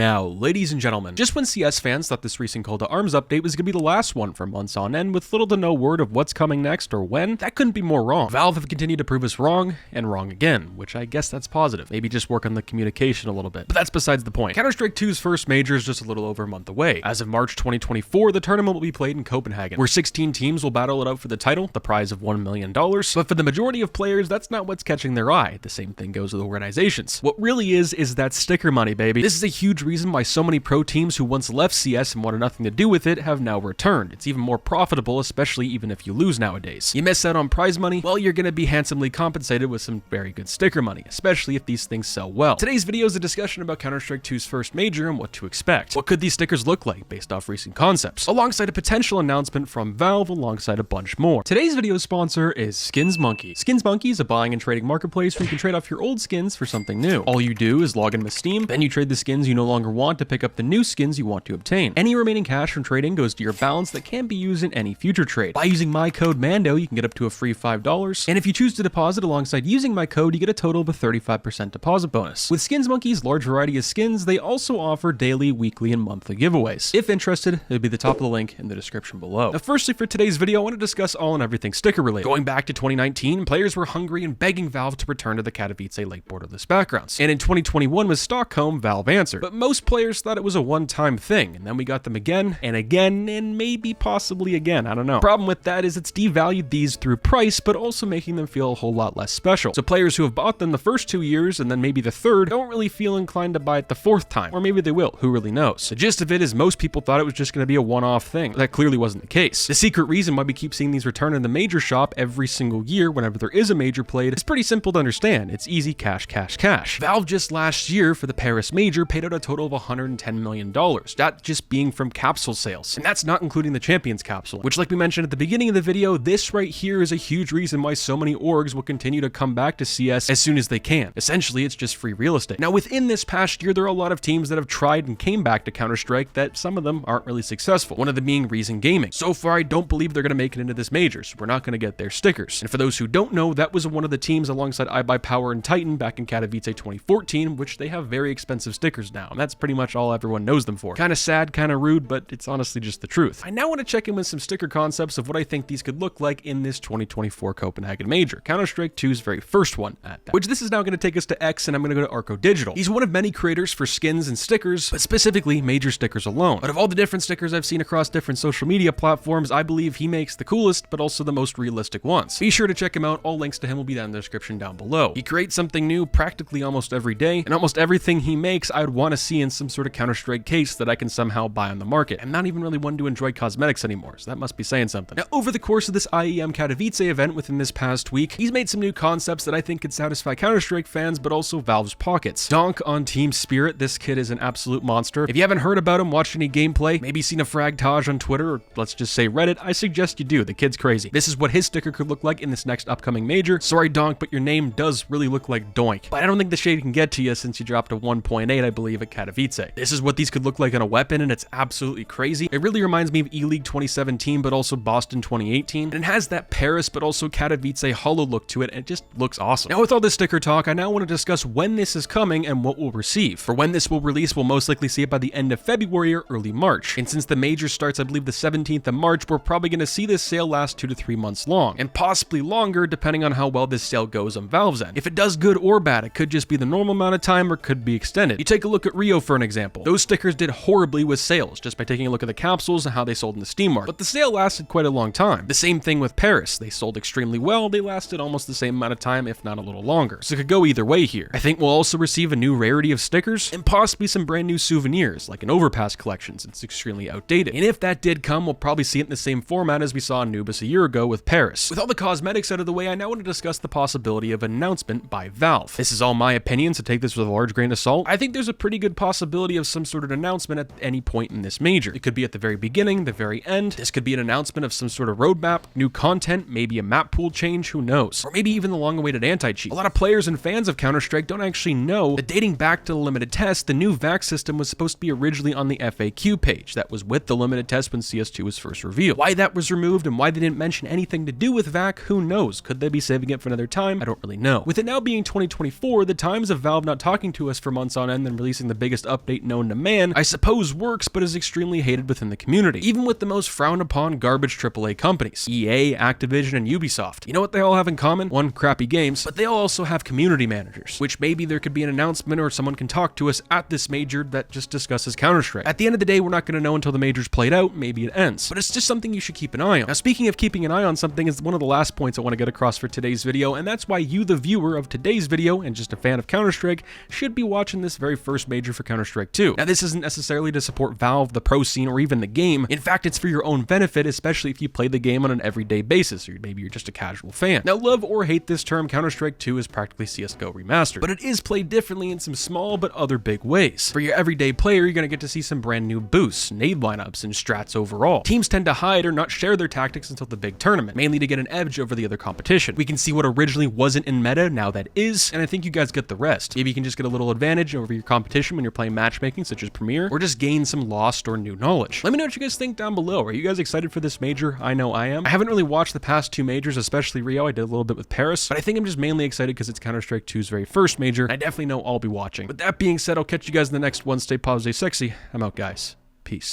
Now, ladies and gentlemen, just when CS fans thought this recent Call to Arms update was going to be the last one for months on end with little to no word of what's coming next or when, that couldn't be more wrong. Valve have continued to prove us wrong and wrong again, which I guess that's positive. Maybe just work on the communication a little bit. But that's besides the point. Counter-Strike 2's first major is just a little over a month away. As of March 2024, the tournament will be played in Copenhagen, where 16 teams will battle it out for the title, the prize of $1 million. But for the majority of players, that's not what's catching their eye. The same thing goes with organizations. What really is that sticker money, baby. This is a huge reason why so many pro teams who once left CS and wanted nothing to do with it have now returned. It's even more profitable, especially even if you lose nowadays. You miss out on prize money, well, you're going to be handsomely compensated with some very good sticker money, especially if these things sell well. Today's video is a discussion about Counter-Strike 2's first major and what to expect. What could these stickers look like based off recent concepts, alongside a potential announcement from Valve, alongside a bunch more. Today's video sponsor is Skins Monkey. Skins Monkey is a buying and trading marketplace where you can trade off your old skins for something new. All you do is log in with Steam, then you trade the skins you no longer want to pick up the new skins you want to obtain. Any remaining cash from trading goes to your balance that can be used in any future trade. By using my code MANDO, you can get up to a free $5, and if you choose to deposit alongside using my code, you get a total of a 35% deposit bonus. With Skins Monkey's large variety of skins, they also offer daily, weekly, and monthly giveaways. If interested, it'll be the top of the link in the description below. Now, firstly, for today's video, I want to discuss all and everything sticker related. Going back to 2019, players were hungry and begging Valve to return to the Katowice Lake borderless backgrounds. And in 2021 with Stockholm, Valve answered. But most players thought it was a one-time thing, and then we got them again, and maybe possibly again, I don't know. Problem with that is it's devalued these through price, but also making them feel a whole lot less special. So players who have bought them the first 2 years, and then maybe the third, don't really feel inclined to buy it the fourth time. Or maybe they will, who really knows? The gist of it is most people thought it was just going to be a one-off thing. That clearly wasn't the case. The secret reason why we keep seeing these return in the major shop every single year whenever there is a major played is pretty simple to understand. It's easy cash, cash, cash. Valve just last year for the Paris major paid out a total of $110 million. That just being from capsule sales. And that's not including the Champions capsule, which like we mentioned at the beginning of the video, this right here is a huge reason why so many orgs will continue to come back to CS as soon as they can. Essentially, it's just free real estate. Now within this past year, there are a lot of teams that have tried and came back to Counter-Strike that some of them aren't really successful. One of them being Reason Gaming. So far, I don't believe they're going to make it into this major, so we're not going to get their stickers. And for those who don't know, that was one of the teams alongside iBuyPower and Titan back in Katowice 2014, which they have very expensive stickers now, and that's pretty much all everyone knows them for. Kinda sad, kinda rude, but it's honestly just the truth. I now want to check in with some sticker concepts of what I think these could look like in this 2024 Copenhagen major, Counter-Strike 2's very first one at that. Which this is now going to take us to X, and I'm going to go to Arco Digital. He's one of many creators for skins and stickers, but specifically major stickers alone. But of all the different stickers I've seen across different social media platforms, I believe he makes the coolest, but also the most realistic ones. Be sure to check him out. All links to him will be down in the description down below. He creates something new practically almost every day, and almost everything he makes I would want to see in some sort of Counter-Strike case that I can somehow buy on the market. I'm not even really one to enjoy cosmetics anymore, so that must be saying something. Now, over the course of this IEM Katowice event within this past week, he's made some new concepts that I think could satisfy Counter-Strike fans, but also Valve's pockets. Donk on Team Spirit. This kid is an absolute monster. If you haven't heard about him, watched any gameplay, maybe seen a fragtage on Twitter, or let's just say Reddit, I suggest you do. The kid's crazy. This is what his sticker could look like in this next upcoming major. Sorry, Donk, but your name does really look like Doink. But I don't think the shade can get to you since you dropped a 1.8, I believe, at Katowice. This is what these could look like on a weapon, and it's absolutely crazy. It really reminds me of E-League 2017, but also Boston 2018. And it has that Paris, but also Katowice hollow look to it, and it just looks awesome. Now, with all this sticker talk, I now want to discuss when this is coming and what we'll receive. For when this will release, we'll most likely see it by the end of February or early March. And since the major starts, I believe, the 17th of March, we're probably going to see this sale last 2 to 3 months long, and possibly longer depending on how well this sale goes on Valve's end. If it does good or bad, it could just be the normal amount of time or could be extended. You take a look at Rio for an example. Those stickers did horribly with sales just by taking a look at the capsules and how they sold in the Steam market, but the sale lasted quite a long time. The same thing with Paris. They sold extremely well. They lasted almost the same amount of time, if not a little longer. So it could go either way here. I think we'll also receive a new rarity of stickers and possibly some brand new souvenirs, like an Overpass collection since it's extremely outdated. And if that did come, we'll probably see it in the same format as we saw in Nubis a year ago with Paris. With all the cosmetics out of the way, I now want to discuss the possibility of an announcement by Valve. This is all my opinion, so take this with a large grain of salt. I think there's a pretty good possibility of some sort of announcement at any point in this major. It could be at the very beginning, the very end. This could be an announcement of some sort of roadmap, new content, maybe a map pool change, who knows? Or maybe even the long-awaited anti-cheat. A lot of players and fans of Counter-Strike don't actually know that dating back to the limited test, the new VAC system was supposed to be originally on the FAQ page that was with the limited test when CS2 was first revealed. Why that was removed and why they didn't mention anything to do with VAC, who knows? Could they be saving it for another time? I don't really know. With it now being 2024, the times of Valve not talking to us for months on end and releasing the big biggest update known to man, I suppose works, but is extremely hated within the community, even with the most frowned upon garbage AAA companies, EA, Activision, and Ubisoft. You know what they all have in common? One, crappy games, but they all also have community managers, which maybe there could be an announcement or someone can talk to us at this major that just discusses Counter-Strike. At the end of the day, we're not going to know until the major's played out, maybe it ends, but it's just something you should keep an eye on. Now, speaking of keeping an eye on something is one of the last points I want to get across for today's video, and that's why you, the viewer of today's video and just a fan of Counter-Strike, should be watching this very first major for Counter-Strike 2. Now, this isn't necessarily to support Valve, the pro scene, or even the game. In fact, it's for your own benefit, especially if you play the game on an everyday basis, or maybe you're just a casual fan. Now, love or hate this term, Counter-Strike 2 is practically CSGO remastered, but it is played differently in some small but other big ways. For your everyday player, you're going to get to see some brand new boosts, nade lineups, and strats overall. Teams tend to hide or not share their tactics until the big tournament, mainly to get an edge over the other competition. We can see what originally wasn't in meta, now that is, and I think you guys get the rest. Maybe you can just get a little advantage over your competition when you're playing matchmaking, such as Premier, or just gain some lost or new knowledge. Let me know what you guys think down below. Are you guys excited for this major? I know I am. I haven't really watched the past two majors, especially Rio. I did a little bit with Paris, but I think I'm just mainly excited because it's Counter-Strike 2's very first major, and I definitely know I'll be watching. With that being said, I'll catch you guys in the next one. Stay positive, stay sexy. I'm out, guys. Peace.